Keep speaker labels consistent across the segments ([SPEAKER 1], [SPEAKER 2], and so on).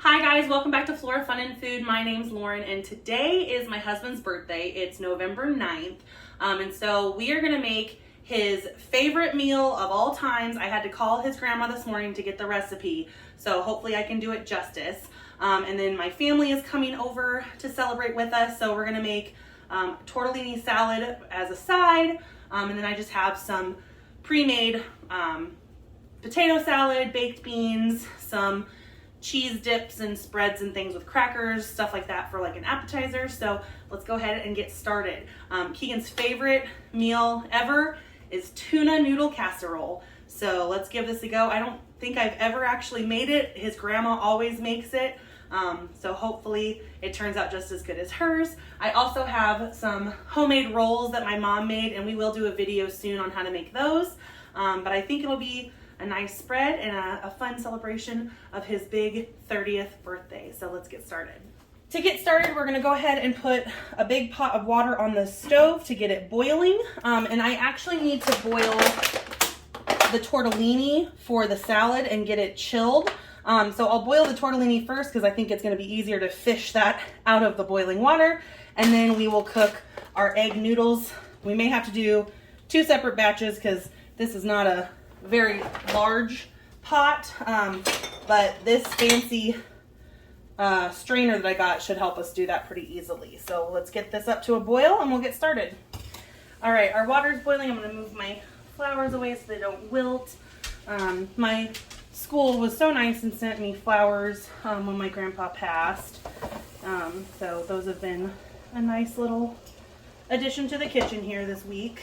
[SPEAKER 1] Hi guys, welcome back to Flora Fun and Food. My name's Lauren and today is my husband's birthday. It's November 9th. And so we are gonna make his favorite meal of all times. I had to call his grandma this morning to get the recipe, so hopefully I can do it justice. And then my family is coming over to celebrate with us, so we're gonna make tortellini salad as a side. And then I just have some pre-made potato salad, baked beans, some cheese dips and spreads and things with crackers, stuff like that for like an appetizer. So let's go ahead and get started. Keegan's favorite meal ever is tuna noodle casserole. So let's give this a go. I don't think I've ever actually made it. His grandma always makes it. So hopefully it turns out just as good as hers. I also have some homemade rolls that my mom made, and we will do a video soon on how to make those. But I think it'll be a nice spread and a fun celebration of his big 30th birthday. So let's get started. To get started, we're gonna go ahead and put a big pot of water on the stove to get it boiling. And I actually need to boil the tortellini for the salad and get it chilled. So I'll boil the tortellini first because I think it's gonna be easier to fish that out of the boiling water. And then we will cook our egg noodles. We may have to do 2 separate batches because this is not a very large pot, but this fancy strainer that I got should help us do that pretty easily. So let's get this up to a boil and we'll get started. All right, our water's boiling. I'm gonna move my flowers away so they don't wilt. My school was so nice and sent me flowers when my grandpa passed. So those have been a nice little addition to the kitchen here this week.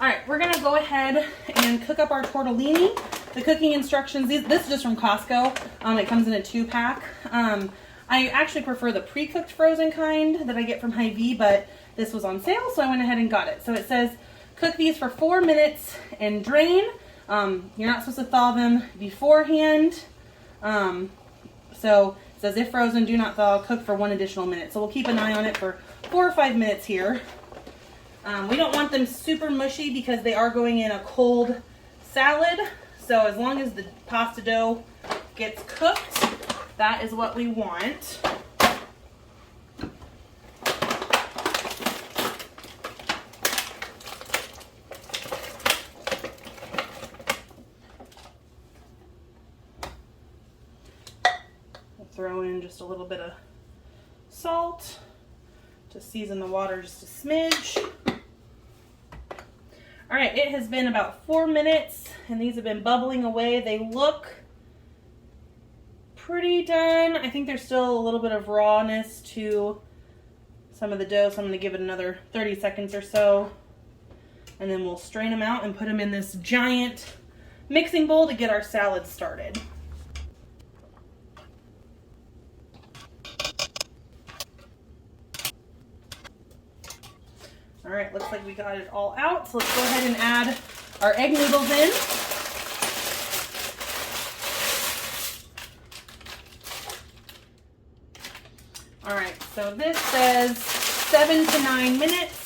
[SPEAKER 1] All right, we're gonna go ahead and cook up our tortellini. The cooking instructions, this is just from Costco. It comes in a 2-pack. I actually prefer the pre-cooked frozen kind that I get from Hy-Vee, but this was on sale, so I went ahead and got it. So it says, cook these for 4 minutes and drain. You're not supposed to thaw them beforehand. So it says, if frozen, do not thaw, cook for 1 additional minute. So we'll keep an eye on it for 4 or 5 minutes here. We don't want them super mushy because they are going in a cold salad. So as long as the pasta dough gets cooked, that is what we want. We'll throw in just a little bit of salt to season the water just a smidge. All right, it has been about 4 minutes and these have been bubbling away. They look pretty done. I think there's still a little bit of rawness to some of the dough, so I'm gonna give it another 30 seconds or so. And then we'll strain them out and put them in this giant mixing bowl to get our salad started. All right, looks like we got it all out. So let's go ahead and add our egg noodles in. All right, so this says 7 to 9 minutes.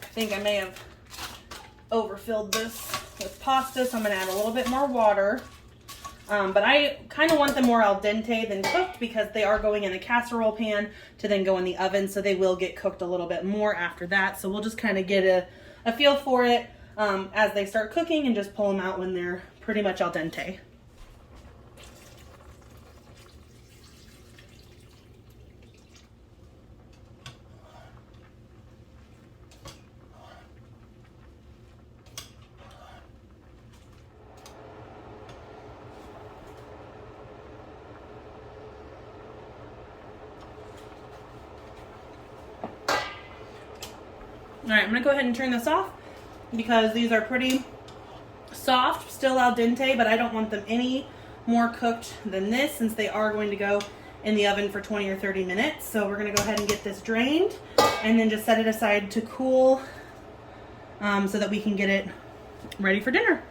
[SPEAKER 1] I think I may have overfilled this with pasta, so I'm gonna add a little bit more water. But I kind of want them more al dente than cooked because they are going in a casserole pan to then go in the oven, so they will get cooked a little bit more after that. So we'll just kind of get a feel for it as they start cooking and just pull them out when they're pretty much al dente. All right, I'm gonna go ahead and turn this off because these are pretty soft, still al dente, but I don't want them any more cooked than this since they are going to go in the oven for 20 or 30 minutes. So we're gonna go ahead and get this drained and then just set it aside to cool so that we can get it ready for dinner.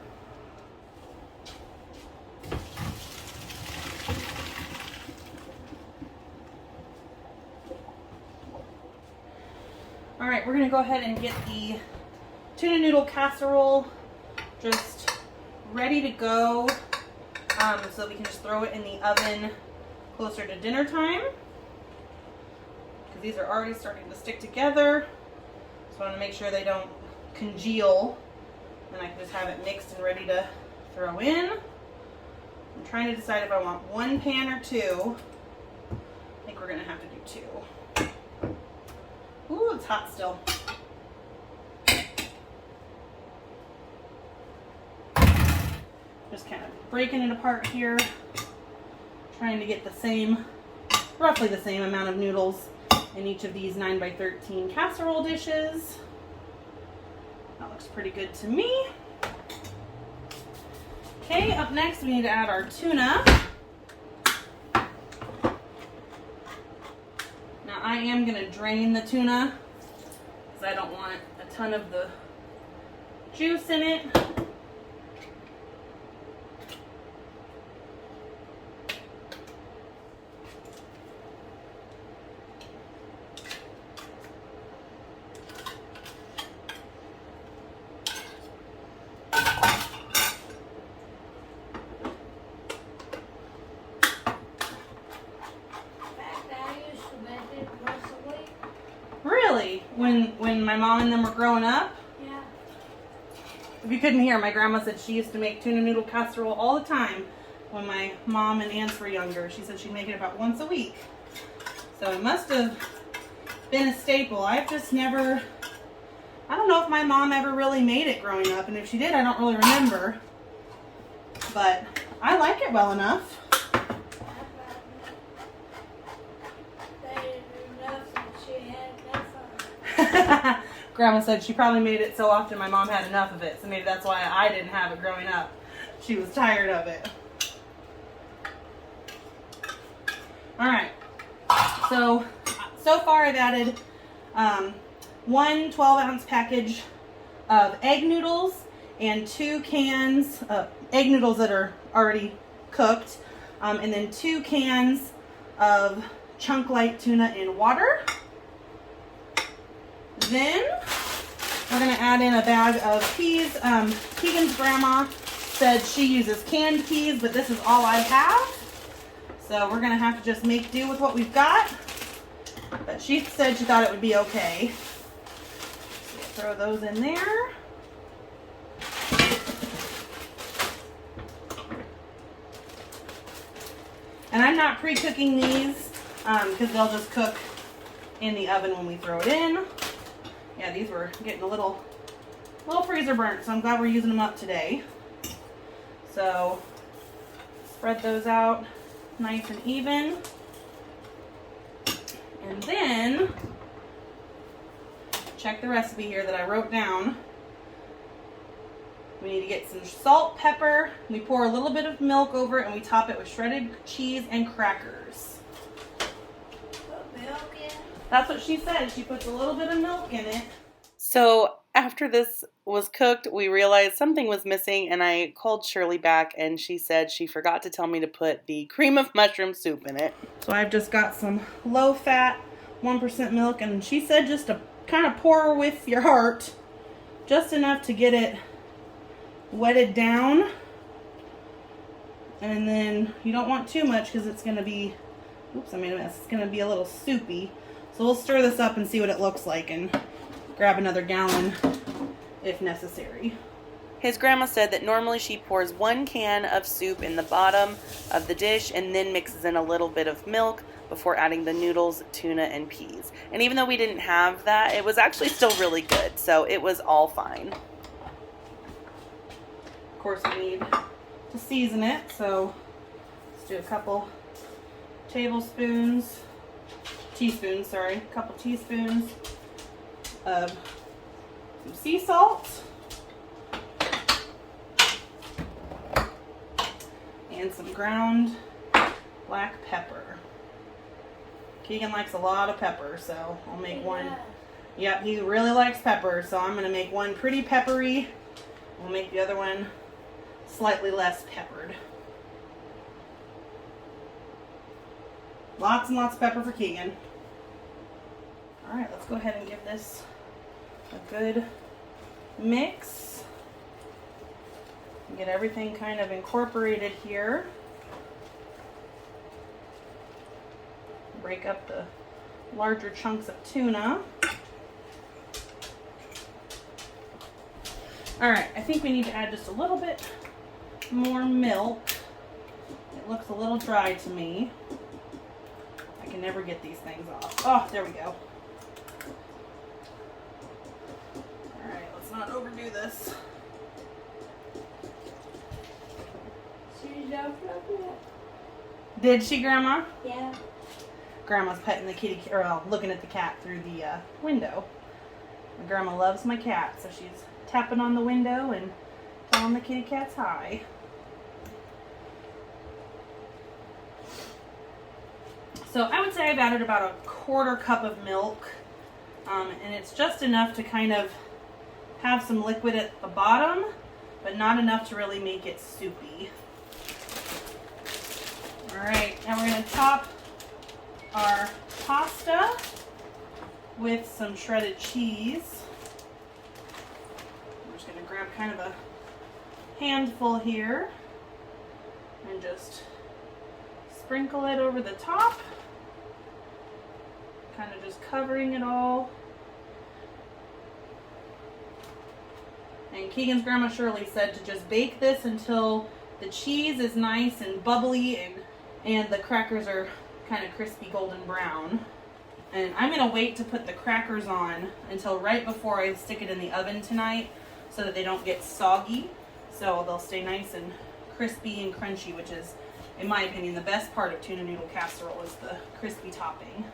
[SPEAKER 1] All right, we're gonna go ahead and get the tuna noodle casserole just ready to go. so we can just throw it in the oven closer to dinner time. Because these are already starting to stick together. So I want to make sure they don't congeal. Then I can just have it mixed and ready to throw in. I'm trying to decide if I want one pan or two. I think we're going to have to do two. Ooh, it's hot still. Just kind of breaking it apart here. Trying to get the same, roughly the same amount of noodles in each of these 9x13 casserole dishes. That looks pretty good to me. Okay, up next we need to add our tuna. Now I am going to drain the tuna because I don't want a ton of the juice in it. Really? When my mom and them were growing up?
[SPEAKER 2] Yeah.
[SPEAKER 1] If you couldn't hear, my grandma said she used to make tuna noodle casserole all the time when my mom and aunts were younger. She said she'd make it about once a week. So it must have been a staple. I've just never, I don't know if my mom ever really made it growing up, and if she did, I don't really remember. But I like it well enough. Grandma said she probably made it so often my mom had enough of it, so maybe that's why I didn't have it growing up. She was tired of it. Alright, so far I've added one 12-ounce package of egg noodles and 2 cans of egg noodles that are already cooked, and then 2 cans of chunk light tuna in water. Then we're going to add in a bag of peas. Keegan's grandma said she uses canned peas, but this is all I have. So we're going to have to just make do with what we've got. But she said she thought it would be okay. So throw those in there. And I'm not pre-cooking these because they'll just cook in the oven when we throw it in. Yeah, these were getting a little freezer burnt, so I'm glad we're using them up today. So spread those out nice and even. And then check the recipe here that I wrote down. We need to get some salt, pepper. We pour a little bit of milk over it and we top it with shredded cheese and crackers.
[SPEAKER 2] Put milk in?
[SPEAKER 1] That's what she said. She puts a little bit of milk in it. So after this was cooked, we realized something was missing, and I called Shirley back, and she said she forgot to tell me to put the cream of mushroom soup in it. So I've just got some low-fat, 1% milk, and she said just to kind of pour with your heart, just enough to get it wetted down. And then you don't want too much because it's going to be, oops, I made a mess. It's going to be a little soupy. So we'll stir this up and see what it looks like and grab another gallon if necessary. His grandma said that normally she pours 1 can of soup in the bottom of the dish and then mixes in a little bit of milk before adding the noodles, tuna, and peas. And even though we didn't have that, it was actually still really good, so it was all fine. Of course, we need to season it, so let's do a couple teaspoons of some sea salt and some ground black pepper. Keegan likes a lot of pepper, so I'll make one. Yep, he really likes pepper, so I'm going to make one pretty peppery. We'll make the other one slightly less peppered. Lots and lots of pepper for Keegan. Alright, let's go ahead and give this a good mix. Get everything kind of incorporated here. Break up the larger chunks of tuna. All right, I think we need to add just a little bit more milk. It looks a little dry to me. I can never get these things off. Oh, there we go. All right, let's not overdo this.
[SPEAKER 2] She's up there.
[SPEAKER 1] Did she, Grandma?
[SPEAKER 2] Yeah.
[SPEAKER 1] Grandma's petting the kitty, or looking at the cat through the window. My grandma loves my cat, so she's tapping on the window and telling the kitty cats hi. So I would say I've added about a 1/4 cup of milk, and it's just enough to kind of have some liquid at the bottom, but not enough to really make it soupy. All right, now we're going to top our pasta with some shredded cheese. I'm just going to grab kind of a handful here and just sprinkle it over the top, kind of just covering it all. And Keegan's grandma Shirley said to just bake this until the cheese is nice and bubbly and the crackers are kind of crispy golden brown. And I'm going to wait to put the crackers on until right before I stick it in the oven tonight so that they don't get soggy. So they'll stay nice and crispy and crunchy, which is, in my opinion, the best part of tuna noodle casserole is the crispy topping.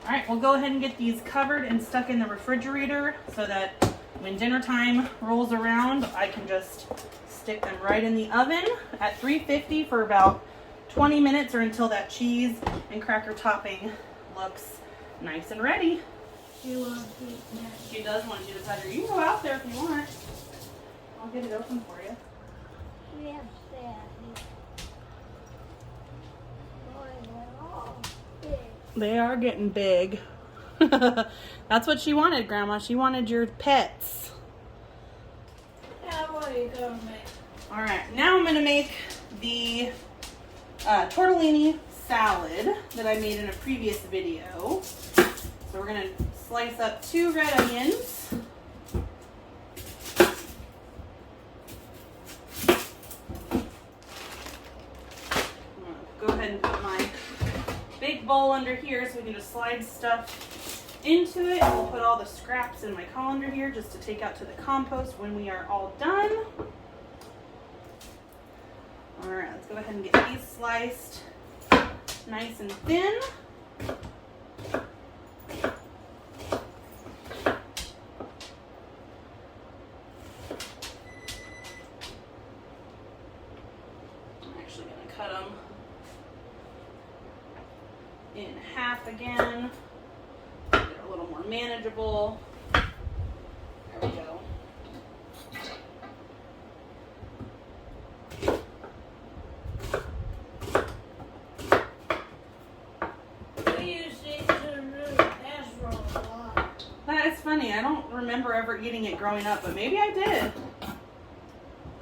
[SPEAKER 1] All right, we'll go ahead and get these covered and stuck in the refrigerator so that when dinner time rolls around, I can just stick them right in the oven at 350 for about 20 minutes or until that cheese and cracker topping looks nice and ready.
[SPEAKER 2] She wants to eat that.
[SPEAKER 1] She does want you to touch her. You can go out there if you want. I'll get it open for you.
[SPEAKER 2] Yes, Daddy. Boy, they're all big.
[SPEAKER 1] They are getting big. That's what she wanted, Grandma. She wanted your pets.
[SPEAKER 2] Now what are you gonna make?
[SPEAKER 1] All right, now I'm gonna make the tortellini salad that I made in a previous video. So we're gonna slice up 2 red onions. I'm gonna go ahead and put my big bowl under here so we can just slide stuff into it. And we'll put all the scraps in my colander here just to take out to the compost when we are all done. All right, let's go ahead and get these sliced nice and thin. I'm actually going to cut them in half again. Get it a little more manageable. There we go.
[SPEAKER 2] We use these to do casserole a lot.
[SPEAKER 1] That is funny. I don't remember ever eating it growing up, but maybe I did.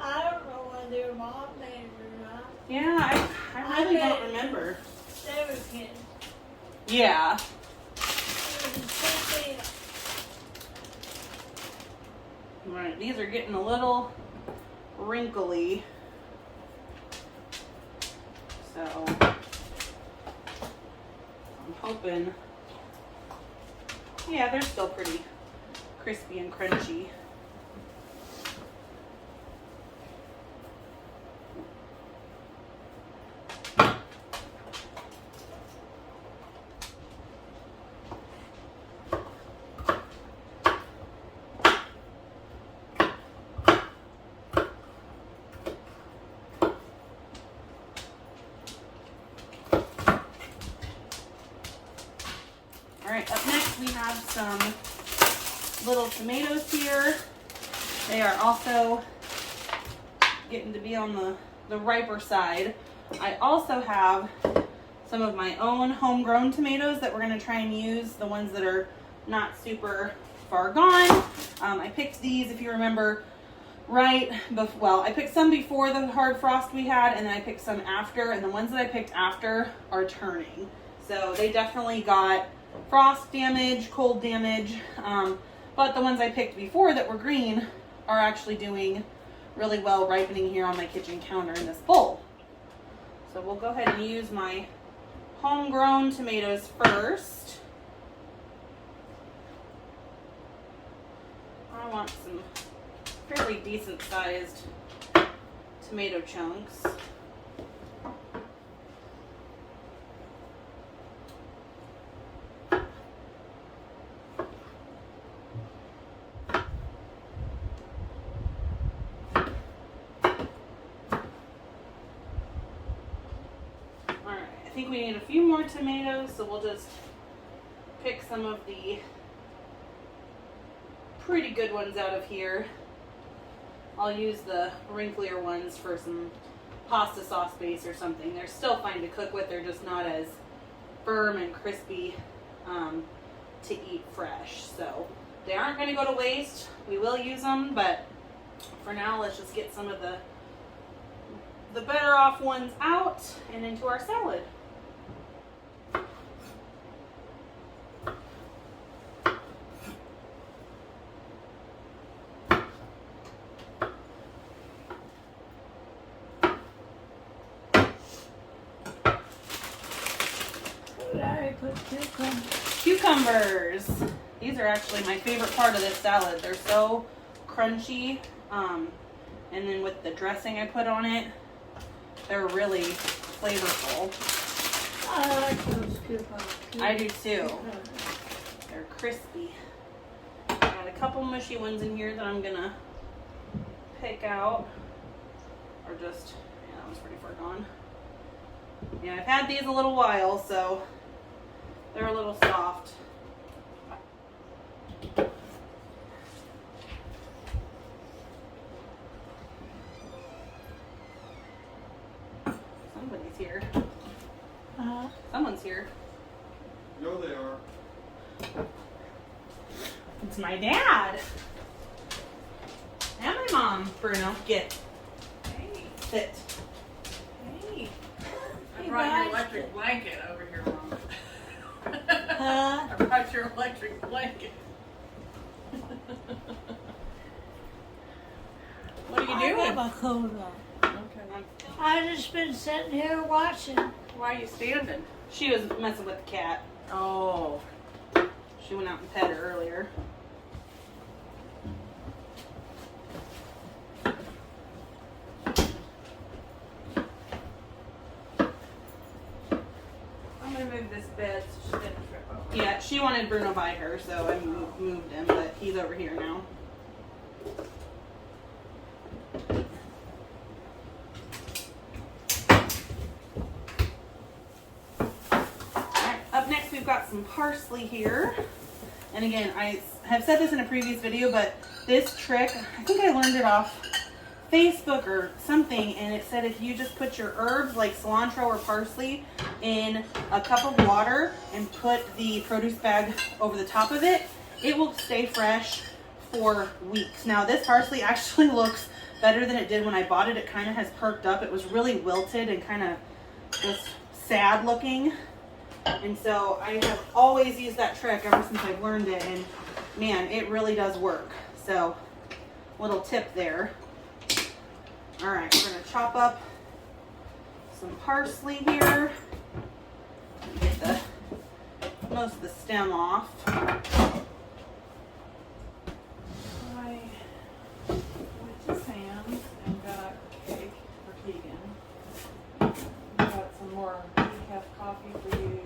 [SPEAKER 2] I don't know whether your mom made it or not.
[SPEAKER 1] Yeah, I really
[SPEAKER 2] I
[SPEAKER 1] don't
[SPEAKER 2] bet-
[SPEAKER 1] remember.
[SPEAKER 2] They were kids.
[SPEAKER 1] Yeah.
[SPEAKER 2] It was the same thing.
[SPEAKER 1] Right, these are getting a little wrinkly. So I'm hoping, yeah, they're still pretty crispy and crunchy. All right, up next we have some little tomatoes here. They are also getting to be on the riper side. I also have some of my own homegrown tomatoes that we're going to try and use, the ones that are not super far gone. I picked these, if you remember, right before, well, I picked some before the hard frost we had, and then I picked some after, and the ones that I picked after are turning. So they definitely got frost damage, cold damage, but the ones I picked before that were green are actually doing really well ripening here on my kitchen counter in this bowl. So we'll go ahead and use my homegrown tomatoes first. I want some fairly decent sized tomato chunks. I think we need a few more tomatoes, so we'll just pick some of the pretty good ones out of here. I'll use the wrinklier ones for some pasta sauce base or something. They're still fine to cook with, they're just not as firm and crispy to eat fresh. So they aren't going to go to waste. We will use them, but for now let's just get some of the better off ones out and into our salad.
[SPEAKER 2] I put
[SPEAKER 1] Cucumbers. These are actually my favorite part of this salad. They're so crunchy, and then with the dressing I put on it, they're really flavorful.
[SPEAKER 2] I like those cucumbers.
[SPEAKER 1] I do too. They're crispy. Got a couple mushy ones in here that I'm gonna pick out, or just, yeah, that one's pretty far gone. Yeah, I've had these a little while, so they're a little soft. Somebody's here. Someone's here.
[SPEAKER 3] No, they are.
[SPEAKER 1] It's my dad. And my mom, Bruno. Get.
[SPEAKER 2] Hey,
[SPEAKER 1] Sit.
[SPEAKER 2] hey.
[SPEAKER 4] I brought your electric blanket over here, Mom.
[SPEAKER 2] Huh?
[SPEAKER 4] I brought your electric blanket. What are you
[SPEAKER 2] I
[SPEAKER 4] doing?
[SPEAKER 2] got my coat on.
[SPEAKER 4] Okay.
[SPEAKER 2] I just been sitting here watching.
[SPEAKER 4] Why are you standing?
[SPEAKER 1] She was messing with the cat.
[SPEAKER 4] Oh.
[SPEAKER 1] She went out and pet her earlier.
[SPEAKER 4] I'm gonna move this bed so she doesn't trip over.
[SPEAKER 1] Yeah, she wanted Bruno by her, so I moved him, but he's over here now. Alright, up next we've got some parsley here. And again, I have said this in a previous video, but this trick, I think I learned it off Facebook or something, and it said if you just put your herbs like cilantro or parsley in a cup of water and put the produce bag over the top of it, it will stay fresh for weeks. Now this parsley actually looks better than it did when I bought it. It kind of has perked up. It was really wilted and kind of just sad looking. And so I have always used that trick ever since I've learned it, and man, it really does work. So, little tip there. All right, we're gonna chop up some parsley here. Get the most of the stem off.
[SPEAKER 4] I went to Sam's and got cake for Keegan. Got some more decaf coffee for you.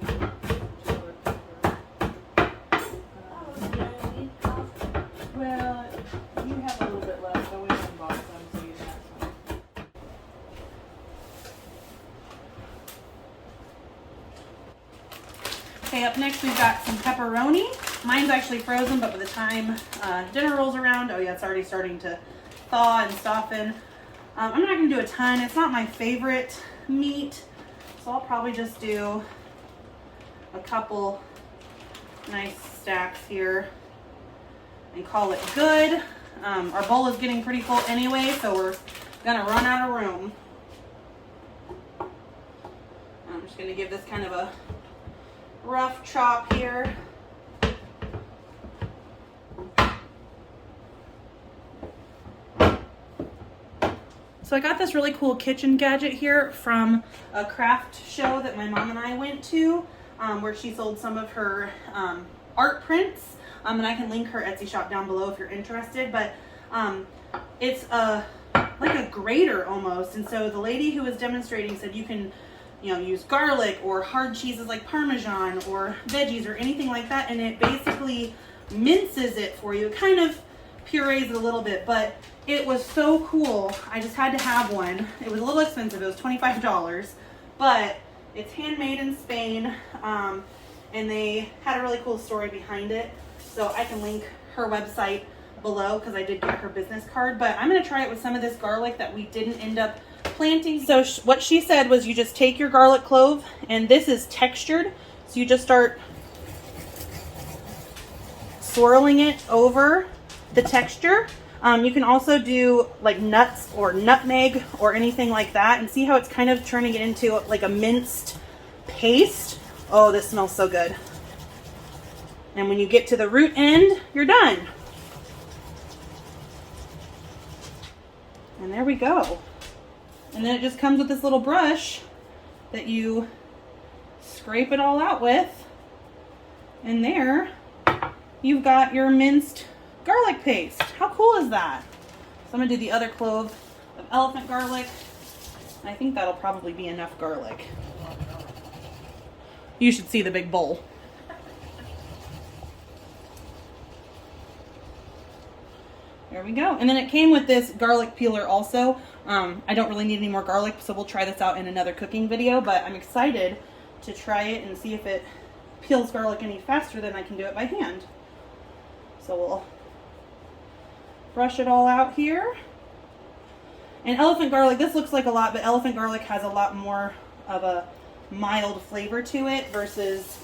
[SPEAKER 4] Well, you have a little bit left, so we went and bought some, so you have some.
[SPEAKER 1] Okay, up next we've got some pepperoni. Mine's actually frozen, but by the time dinner rolls around, oh yeah, it's already starting to thaw and soften. I'm not gonna do a ton. It's not my favorite meat, so I'll probably just do a couple nice stacks here and call it good. Our bowl is getting pretty full anyway, so we're gonna run out of room. I'm just gonna give this kind of a rough chop here. So I got this really cool kitchen gadget here from a craft show that my mom and I went to, where she sold some of her art prints. And I can link her Etsy shop down below if you're interested. But it's like a grater almost. And so the lady who was demonstrating said you can, use garlic or hard cheeses like Parmesan or veggies or anything like that, and it basically minces it for you. It kind of purees it a little bit, but it was so cool. I just had to have one. It was a little expensive. It was $25, but it's handmade in Spain, and they had a really cool story behind it. So I can link her website below because I did get her business card, but I'm going to try it with some of this garlic that we didn't end up planting. So what she said was you just take your garlic clove, and this is textured, so you just start swirling it over the texture. You can also do like nuts or nutmeg or anything like that, and see how it's kind of turning it into like a minced paste. Oh, this smells so good. And when you get to the root end, you're done. And there we go. And then it just comes with this little brush that you scrape it all out with. And there you've got your minced garlic paste. How cool is that? So I'm gonna do the other clove of elephant garlic. I think that'll probably be enough garlic. You should see the big bowl. There we go. And then it came with this garlic peeler also. I don't really need any more garlic, so we'll try this out in another cooking video, but I'm excited to try it and see if it peels garlic any faster than I can do it by hand. So we'll brush it all out here. And elephant garlic, this looks like a lot, but elephant garlic has a lot more of a mild flavor to it versus,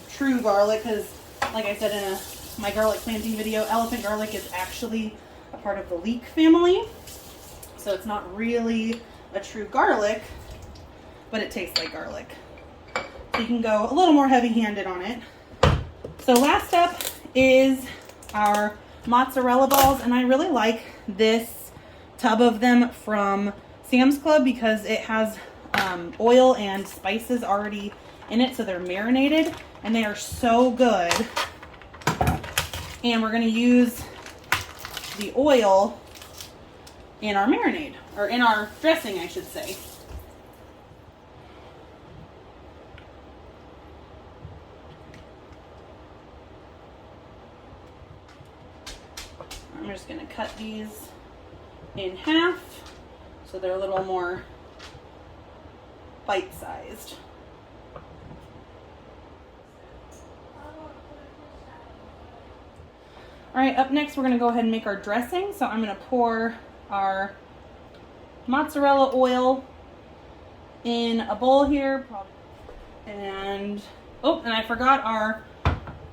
[SPEAKER 1] true garlic, because like I said in my garlic planting video, elephant garlic is actually a part of the leek family. So it's not really a true garlic, but it tastes like garlic. So you can go a little more heavy-handed on it. So last up is our mozzarella balls, and I really like this tub of them from Sam's Club because it has oil and spices already in it, so they're marinated, and they are so good. And we're going to use the oil in our marinade, or in our dressing, I should say. I'm just going to cut these in half so they're a little more bite-sized. All right, up next we're going to go ahead and make our dressing. So I'm going to pour our mozzarella oil in a bowl here. And I forgot our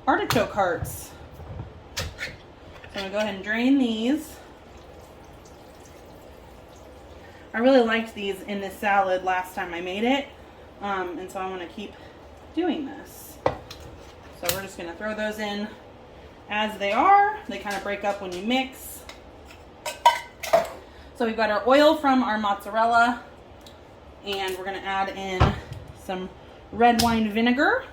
[SPEAKER 1] artichoke hearts. So I'm going to go ahead and drain these. I really liked these in this salad last time I made it. And so I want to keep doing this. So we're just going to throw those in as they are. They kind of break up when you mix. So we've got our oil from our mozzarella, and we're going to add in some red wine vinegar.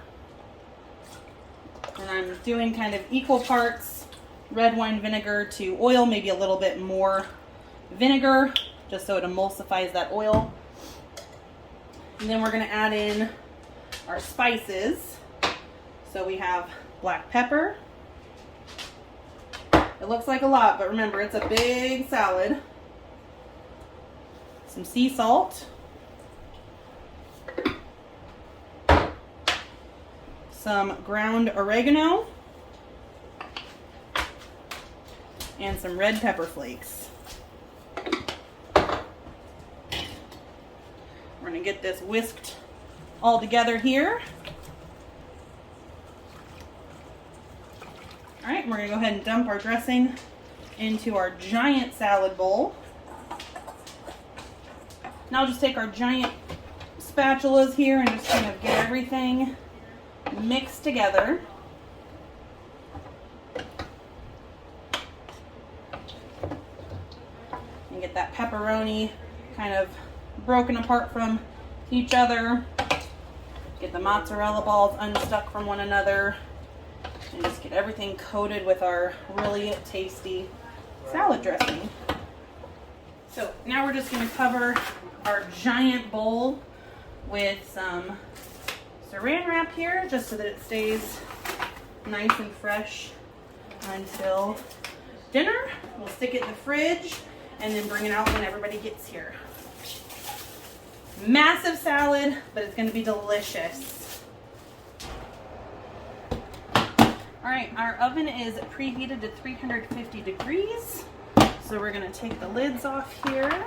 [SPEAKER 1] And I'm doing kind of equal parts red wine vinegar to oil, maybe a little bit more vinegar, just so it emulsifies that oil. And then we're going to add in our spices. So we have black pepper. It looks like a lot, but remember, it's a big salad. Some sea salt. Some ground oregano. And some red pepper flakes. We're going to get this whisked all together here. All right, we're going to go ahead and dump our dressing into our giant salad bowl. Now I'll just take our giant spatulas here and just kind of get everything mixed together. And get that pepperoni kind of broken apart from each other. Get the mozzarella balls unstuck from one another. And just get everything coated with our really tasty salad dressing. So now we're just going to cover our giant bowl with some saran wrap here, just so that it stays nice and fresh until dinner. We'll stick it in the fridge and then bring it out when everybody gets here. Massive salad, but it's going to be delicious. All right, our oven is preheated to 350 degrees. So we're going to take the lids off here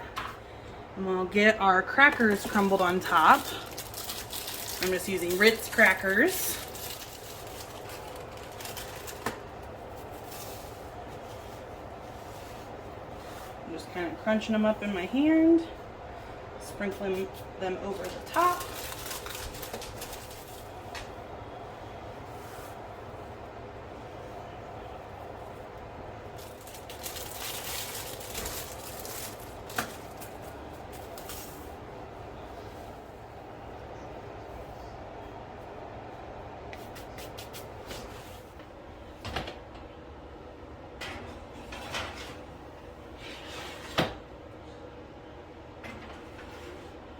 [SPEAKER 1] and we'll get our crackers crumbled on top. I'm just using Ritz crackers. I'm just kind of crunching them up in my hand, sprinkling them over the top.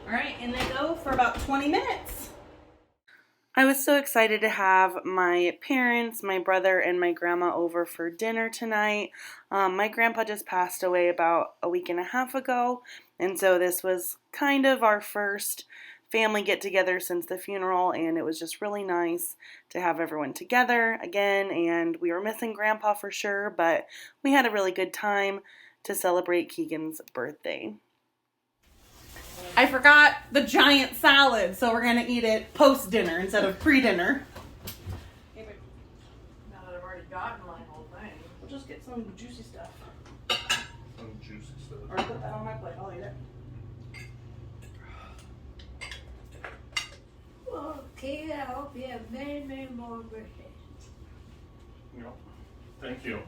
[SPEAKER 1] All right, and they go for about 20 minutes. I was so excited to have my parents, my brother, and my grandma over for dinner tonight. My grandpa just passed away about a week and a half ago, and so this was kind of our first family get-together since the funeral, and it was just really nice to have everyone together again, and we were missing Grandpa for sure, but we had a really good time to celebrate Keegan's birthday. I forgot the giant salad, so we're going to eat it post-dinner instead of pre-dinner.
[SPEAKER 4] Now that I've already gotten my whole thing.
[SPEAKER 1] We'll just get some juicy stuff.
[SPEAKER 3] Some juicy stuff.
[SPEAKER 1] Or put that on my plate. I'll eat it.
[SPEAKER 2] Well, Keegan, I hope you have many, many more birthdays.
[SPEAKER 3] Yeah. Thank you.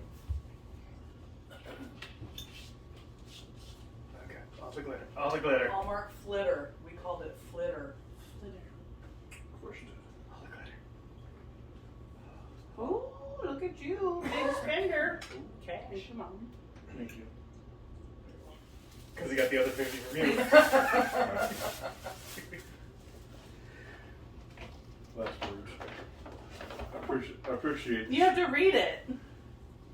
[SPEAKER 3] Okay. I'll take later. I'll take later.
[SPEAKER 4] Hallmark flitter. We called it flitter.
[SPEAKER 3] Of course you did. I'll take later.
[SPEAKER 1] Oh, look at you. Big spender.
[SPEAKER 3] Cash.
[SPEAKER 1] Thank you, Mom.
[SPEAKER 3] Thank you. Because he got the other 50 from you. That's rude. I appreciate
[SPEAKER 1] You have to read it.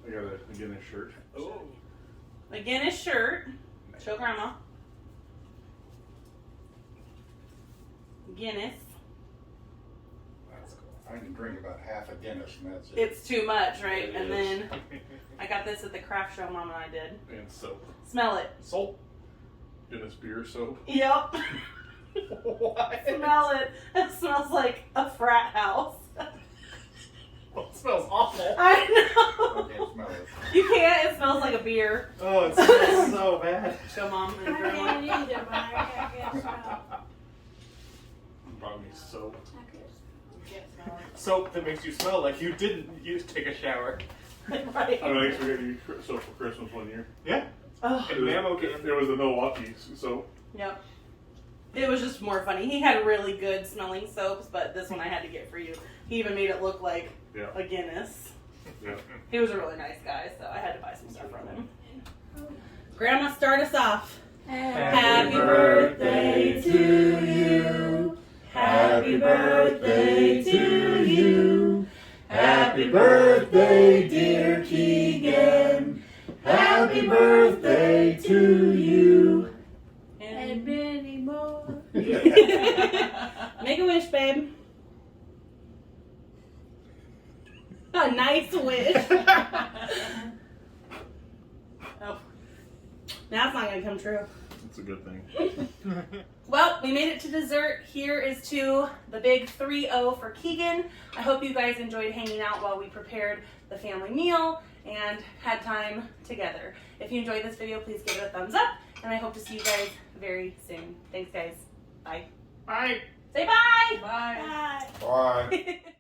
[SPEAKER 3] I got a Guinness shirt. Oh.
[SPEAKER 1] The Guinness shirt. Show Grandma. Guinness.
[SPEAKER 5] That's cool. I can drink about half a Guinness and that's it.
[SPEAKER 1] It's too much, right?
[SPEAKER 3] It
[SPEAKER 1] And
[SPEAKER 3] is.
[SPEAKER 1] then I got this at the craft show Mom and I did.
[SPEAKER 3] And soap.
[SPEAKER 1] Smell it.
[SPEAKER 3] Soap. Guinness beer soap.
[SPEAKER 1] Yep.
[SPEAKER 3] What?
[SPEAKER 1] Smell it. It smells like a frat house.
[SPEAKER 3] Well, it smells awful.
[SPEAKER 1] I
[SPEAKER 5] I
[SPEAKER 1] know.
[SPEAKER 5] can't smell it.
[SPEAKER 1] You can't. It smells like a beer.
[SPEAKER 3] Oh, it smells so bad.
[SPEAKER 1] Show Mom and
[SPEAKER 2] I
[SPEAKER 1] Grandma.
[SPEAKER 2] can't either, but I can't smell.
[SPEAKER 3] Probably soap.
[SPEAKER 2] I can't
[SPEAKER 1] You can't smell
[SPEAKER 3] Soap that makes you smell like you didn't take a shower.
[SPEAKER 1] it. Right.
[SPEAKER 3] I mean, I actually got you soap for Christmas one year. Yeah.
[SPEAKER 1] Oh.
[SPEAKER 3] And Mammo gave there was a Milwaukee soap.
[SPEAKER 1] Yep. It was just more funny. He had really good smelling soaps, but this one I had to get for you. He even made it look like
[SPEAKER 3] Yeah.
[SPEAKER 1] a Guinness.
[SPEAKER 3] Yeah.
[SPEAKER 1] He was a really nice guy, so I had to buy some stuff from him. Grandma, start us off. Happy birthday to you. Happy birthday to you. Happy birthday, dear Keegan. Happy birthday to you.
[SPEAKER 2] And many more.
[SPEAKER 1] Make a wish, babe. A nice wish. Oh, now it's not gonna come true.
[SPEAKER 3] It's a good thing.
[SPEAKER 1] Well, we made it to dessert. Here is to the big 3-0 for Keegan. I hope you guys enjoyed hanging out while we prepared the family meal. and had time together. If you enjoyed this video, please give it a thumbs up, and I hope to see you guys very soon. Thanks, guys. Bye.
[SPEAKER 3] Bye.
[SPEAKER 1] Say bye.
[SPEAKER 4] Bye.
[SPEAKER 2] Bye.
[SPEAKER 5] Bye.